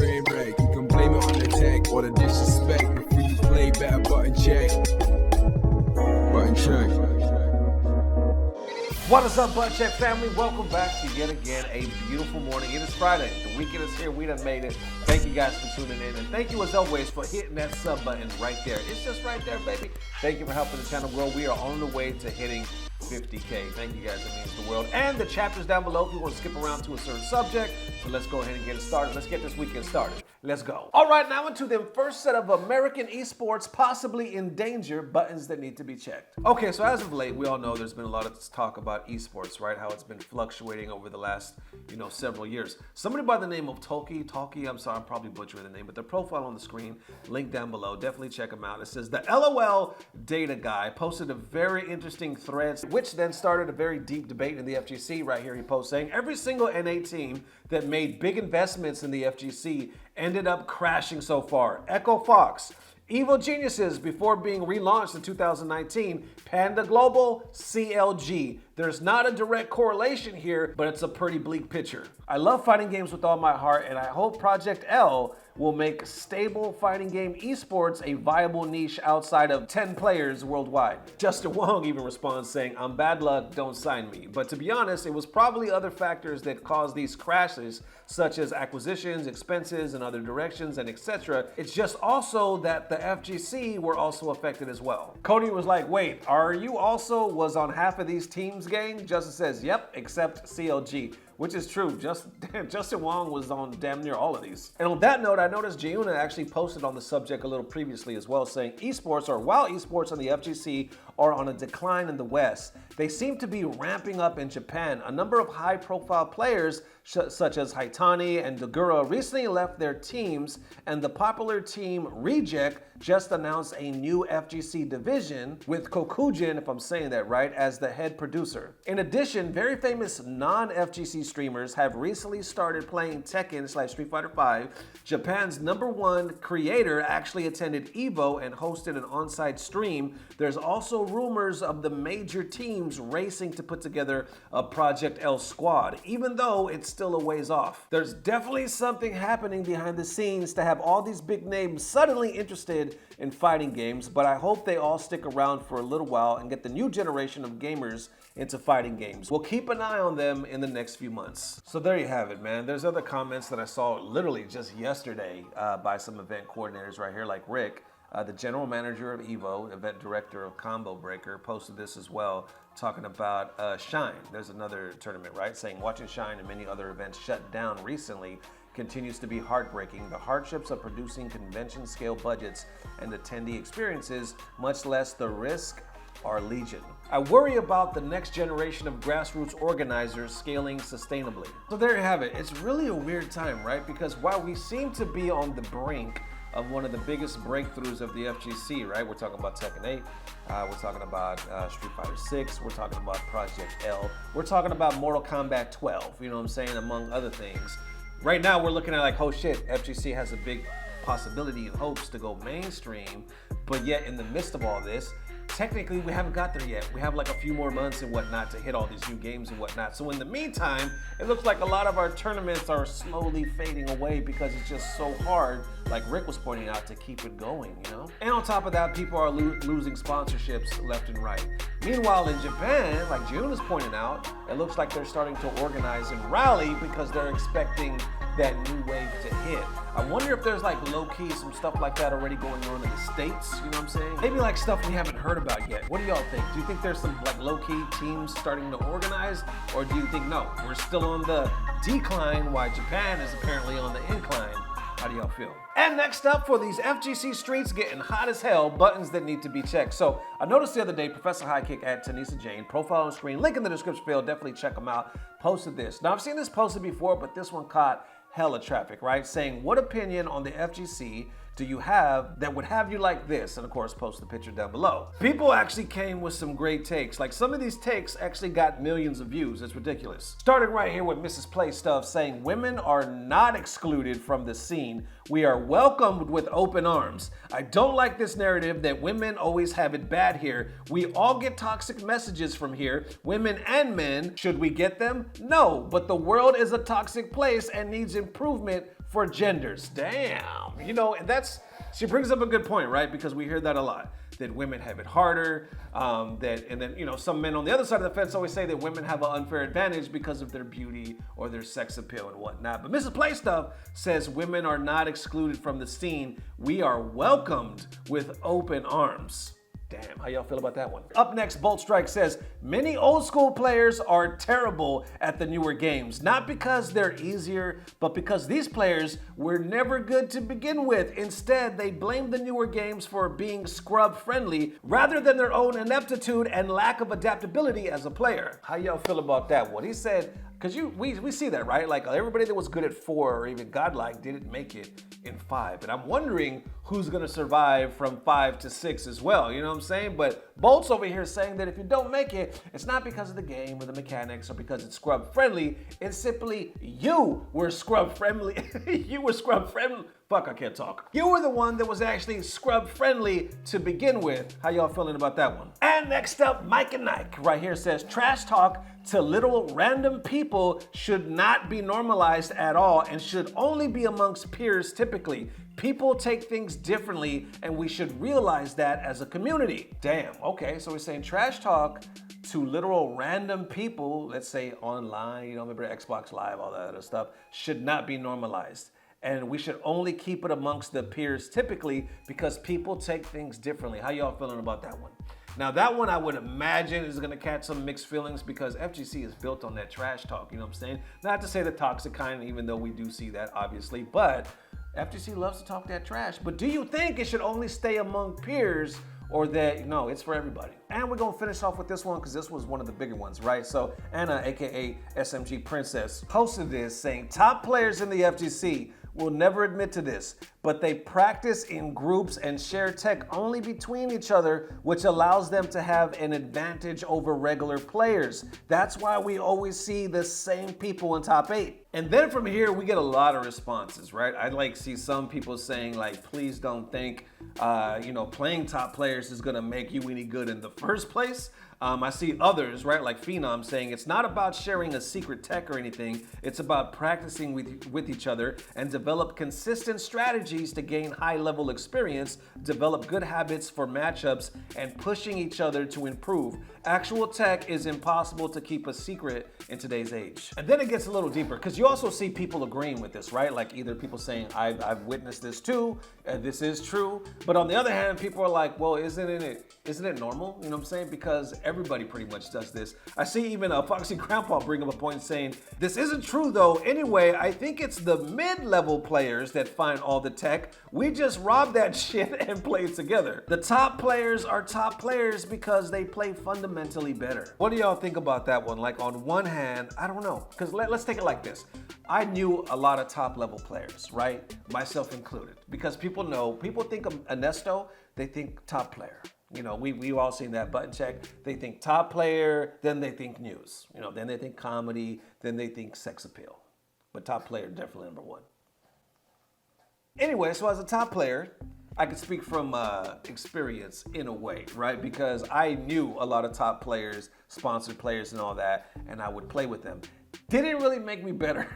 train wreck. You can blame it on the tech or the disrespect. Before you play, better button check. Button check. What is up, Button Check family? Welcome back to yet again a beautiful morning. It is Friday. The weekend is here. We done made it. Thank you guys for tuning in. And thank you as always for hitting that sub button right there. It's just right there, baby. Thank you for helping the channel grow. We are on the way to hitting 50K. Thank you guys. It means the world. And the chapters down below if you want to skip around to a certain subject. So let's go ahead and get it started. Let's get this weekend started. Let's go. All right, now into the first set of American esports possibly in danger buttons that need to be checked. Okay, so as of late, we all know there's been a lot of talk about esports, right? How it's been fluctuating over the last, several years. Somebody by the name of Tolki, I'm sorry, I'm probably butchering the name, but their profile on the screen, link down below. Definitely check them out. It says the LOL data guy posted a very interesting thread, which then started a very deep debate in the FGC. Right here, he posts saying every single NA team that made big investments in the FGC ended up crashing so far. Echo Fox, Evil Geniuses before being relaunched in 2019, Panda Global, CLG. There's not a direct correlation here, but it's a pretty bleak picture. I love fighting games with all my heart, and I hope Project L will make stable fighting game esports a viable niche outside of 10 players worldwide. Justin Wong even responds saying, I'm bad luck, don't sign me. But to be honest, it was probably other factors that caused these crashes, such as acquisitions, expenses, and other directions, and etc. It's just also that the FGC were also affected as well. Cody was like, wait, are you also was on half of these teams' gang? Justin says, yep, except CLG. Which is true. Justin Wong was on damn near all of these. And on that note, I noticed Jiyuna actually posted on the subject a little previously as well, saying while esports on the FGC are on a decline in the West, they seem to be ramping up in Japan. A number of high-profile players such as Haitani and Dogura recently left their teams, and the popular team Reject just announced a new FGC division with Kokujin, if I'm saying that right, as the head producer. In addition, very famous non-FGC streamers have recently started playing Tekken / Street Fighter V. Japan's #1 creator actually attended EVO and hosted an on-site stream. There's also rumors of the major teams racing to put together a Project L squad, even though it's still a ways off. There's definitely something happening behind the scenes to have all these big names suddenly interested in fighting games, but I hope they all stick around for a little while and get the new generation of gamers into fighting games. We'll keep an eye on them in the next few months. So there you have it, man. There's other comments that I saw literally just yesterday by some event coordinators right here, like Rick, the general manager of EVO, event director of Combo Breaker, posted this as well, talking about Shine. There's another tournament, right? Saying watching Shine and many other events shut down recently continues to be heartbreaking. The hardships of producing convention scale budgets and attendee experiences, much less the risk, are legion. I worry about the next generation of grassroots organizers scaling sustainably. So there you have it. It's really a weird time, right? Because while we seem to be on the brink of one of the biggest breakthroughs of the FGC, right? We're talking about Tekken 8, we're talking about Street Fighter 6, we're talking about Project L, we're talking about Mortal Kombat 12, you know what I'm saying, among other things. Right now, we're looking at like, oh shit, FGC has a big possibility and hopes to go mainstream, but yet in the midst of all this, technically we haven't got there yet. We have like a few more months and whatnot to hit all these new games and whatnot. So in the meantime, it looks like a lot of our tournaments are slowly fading away because it's just so hard, like Rick was pointing out, to keep it going, And on top of that, people are losing sponsorships left and right. Meanwhile, in Japan, like Jiyuna's pointing out, it looks like they're starting to organize and rally because they're expecting that new wave to hit. I wonder if there's like low-key some stuff like that already going on in the States, you know what I'm saying? Maybe like stuff we haven't heard about yet. What do y'all think? Do you think there's some like low-key teams starting to organize? Or do you think, no, we're still on the decline while Japan is apparently on the incline? How do y'all feel? And next up, for these FGC streets getting hot as hell, buttons that need to be checked. So I noticed the other day, Professor High Kick at Tanisa Jane, profile on screen, link in the description field, definitely check them out, posted this. Now I've seen this posted before, but this one caught hella traffic, right? Saying, what opinion on the FGC do you have that would have you like this? And of course, post the picture down below. People actually came with some great takes. Like some of these takes actually got millions of views. It's ridiculous. Starting right here with Mrs. Play Stuff saying, women are not excluded from the scene. We are welcomed with open arms. I don't like this narrative that women always have it bad here. We all get toxic messages from here, women and men. Should we get them? No, but the world is a toxic place and needs improvement for genders. Damn, you know, and she brings up a good point, right? Because we hear that a lot, that women have it harder, and then, you know, some men on the other side of the fence always say that women have an unfair advantage because of their beauty or their sex appeal and whatnot. But Mrs. Play Stuff says women are not excluded from the scene. We are welcomed with open arms. Damn, how y'all feel about that one? Up next, Bolt Strike says, many old school players are terrible at the newer games, not because they're easier, but because these players were never good to begin with. Instead, they blame the newer games for being scrub friendly rather than their own ineptitude and lack of adaptability as a player. How y'all feel about that one? He said, because we see that, right? Like everybody that was good at 4 or even godlike didn't make it in 5. And I'm wondering who's gonna survive from 5 to 6 as well, you know what I'm saying? But Bolt's over here saying that if you don't make it, it's not because of the game or the mechanics or because it's scrub friendly, it's simply you were scrub friendly. You were scrub friendly. Fuck, I can't talk. You were the one that was actually scrub friendly to begin with. How y'all feeling about that one? And next up, Mike and Nike right here says, trash talk to literal random people should not be normalized at all and should only be amongst peers typically. People take things differently and we should realize that as a community. Damn, okay, so we're saying trash talk to literal random people, let's say online, you know, remember Xbox Live, all that other stuff, should not be normalized. And we should only keep it amongst the peers typically because people take things differently. How y'all feeling about that one? Now that one I would imagine is gonna catch some mixed feelings because FGC is built on that trash talk, you know what I'm saying? Not to say the toxic kind, even though we do see that obviously, but FGC loves to talk that trash. But do you think it should only stay among peers or that, no, it's for everybody? And we're gonna finish off with this one because this was one of the bigger ones, right? So Anna, AKA SMG Princess, posted this saying, top players in the FGC will never admit to this, but they practice in groups and share tech only between each other, which allows them to have an advantage over regular players. That's why we always see the same people in top 8. And then from here, we get a lot of responses, right? I like see some people saying like, please don't think, you know, playing top players is gonna make you any good in the first place. I see others, right, like Phenom saying it's not about sharing a secret tech or anything. It's about practicing with each other and develop consistent strategies to gain high-level experience, develop good habits for matchups, and pushing each other to improve. Actual tech is impossible to keep a secret in today's age. And then it gets a little deeper because you also see people agreeing with this, right? Like either people saying, I've witnessed this too, and this is true. But on the other hand, people are like, well, isn't it normal? You know what I'm saying? Because everybody pretty much does this. I see even a Foxy Grandpa bring up a point saying, this isn't true though. Anyway, I think it's the mid-level players that find all the tech. We just rob that shit and play it together. The top players are top players because they play fundamentally better. What do y'all think about that one? Like on one hand, I don't know, because let's take it like this. I knew a lot of top level players, right? Myself included, because people think of Ernesto, they think top player. You know, we've all seen that button check. They think top player, then they think news. You know, then they think comedy, then they think sex appeal. But top player, definitely number 1. Anyway, so as a top player, I can speak from experience in a way, right? Because I knew a lot of top players, sponsored players and all that, and I would play with them. Didn't really make me better.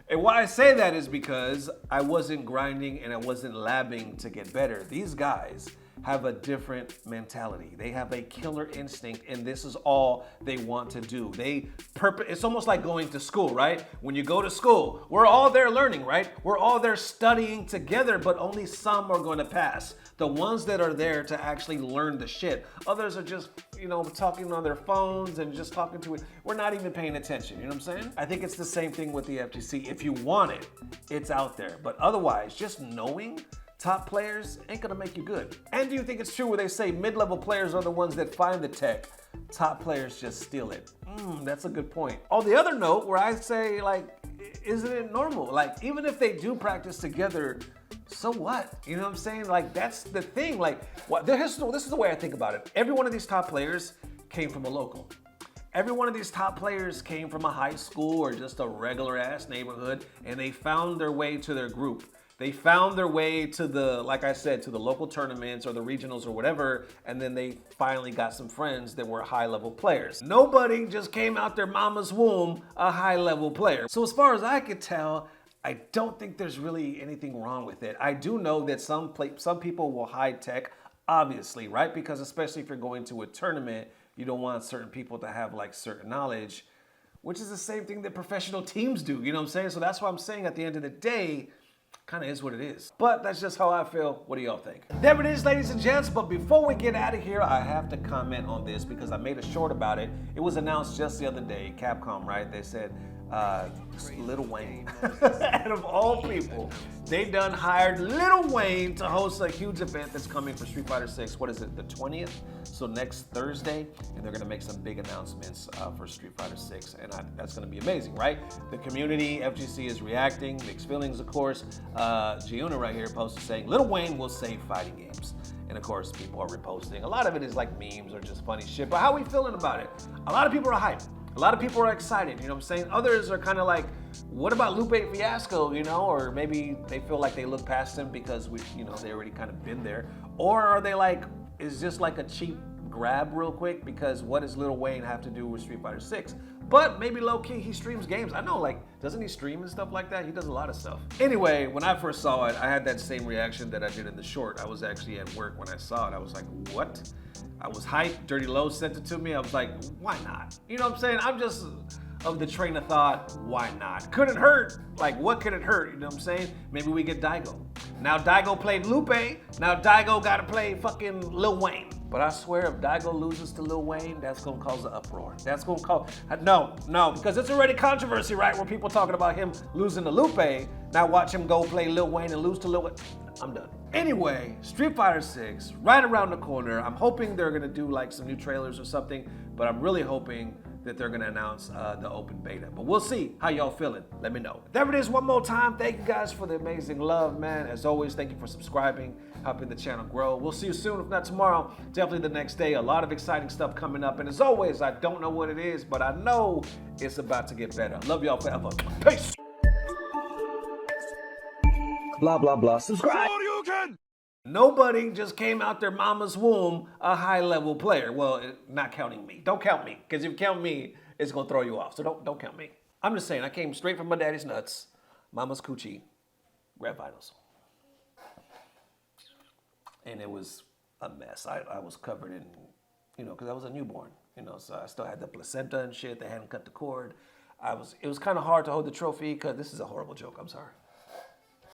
And why I say that is because I wasn't grinding and I wasn't labbing to get better. These guys have a different mentality. They have a killer instinct and this is all they want to do. It's almost like going to school, right? When you go to school, we're all there learning, right? We're all there studying together, but only some are going to pass. The ones that are there to actually learn the shit. Others are just, you know, talking on their phones and just talking to it. We're not even paying attention, you know what I'm saying? I think it's the same thing with the FGC. If you want it, it's out there. But otherwise, just knowing top players ain't gonna make you good. And do you think it's true where they say mid-level players are the ones that find the tech, top players just steal it? That's a good point. On the other note, where I say like, isn't it normal? Like, even if they do practice together, so what? You know what I'm saying? Like, that's the thing. Like, this is the way I think about it. Every one of these top players came from a local. Every one of these top players came from a high school or just a regular ass neighborhood, and they found their way to their group. They found their way to the, like I said, to the local tournaments or the regionals or whatever, and then they finally got some friends that were high-level players. Nobody just came out their mama's womb a high-level player. So as far as I could tell, I don't think there's really anything wrong with it. I do know that some people will hide tech, obviously, right? Because especially if you're going to a tournament, you don't want certain people to have like certain knowledge, which is the same thing that professional teams do, you know what I'm saying? So that's why I'm saying at the end of the day, kind of is what it is. But that's just how I feel. What do y'all think? There it is, ladies and gents. But before we get out of here, I have to comment on this because I made a short about it. It was announced just the other day, Capcom, right? They said, Lil Wayne, out of all people, they done hired Lil Wayne to host a huge event that's coming for Street Fighter 6. What is it, the 20th? So next Thursday, and they're gonna make some big announcements for Street Fighter 6, and that's gonna be amazing, right? The community, FGC is reacting, mixed feelings, of course. Jiyuna right here posted saying, Lil Wayne will save fighting games. And of course, people are reposting. A lot of it is like memes or just funny shit, but how are we feeling about it? A lot of people are hyped. A lot of people are excited, you know what I'm saying? Others are kind of like, what about Lupe Fiasco, you know? Or maybe they feel like they look past him because they already kind of been there. Or are they like, is just like a cheap grab real quick because what does Lil Wayne have to do with Street Fighter 6? But maybe low-key he streams games. I know, like, doesn't he stream and stuff like that? He does a lot of stuff. Anyway, when I first saw it, I had that same reaction that I did in the short. I was actually at work when I saw it. I was like, what? I was hyped. Dirty Low sent it to me. I was like, why not? You know what I'm saying? I'm just of the train of thought, why not? Couldn't hurt. Like, what could it hurt? You know what I'm saying? Maybe we get Daigo. Now Daigo played Lupe. Now Daigo gotta play fucking Lil Wayne. But I swear if Daigo loses to Lil Wayne, that's gonna cause an uproar. That's gonna cause, no, because it's already controversy, right? Where people talking about him losing to Lupe. Now watch him go play Lil Wayne and lose to Lil Wayne. I'm done. Anyway, Street Fighter 6, right around the corner. I'm hoping they're gonna do like some new trailers or something, but I'm really hoping that they're gonna announce the open beta. But we'll see how y'all feeling. Let me know. There it is one more time. Thank you guys for the amazing love, man. As always, thank you for subscribing, helping the channel grow. We'll see you soon, if not tomorrow, definitely the next day. A lot of exciting stuff coming up. And as always, I don't know what it is, but I know it's about to get better. Love y'all forever. Peace. Blah, blah, blah. Subscribe. Nobody just came out their mama's womb a high-level player. Well, not counting me. Don't count me, because if you count me, it's gonna throw you off. So don't count me. I'm just saying, I came straight from my daddy's nuts, mama's coochie, red vitals, and it was a mess. I was covered in, because I was a newborn, so I still had the placenta and shit. They hadn't cut the cord. It was kind of hard to hold the trophy because this is a horrible joke. I'm sorry.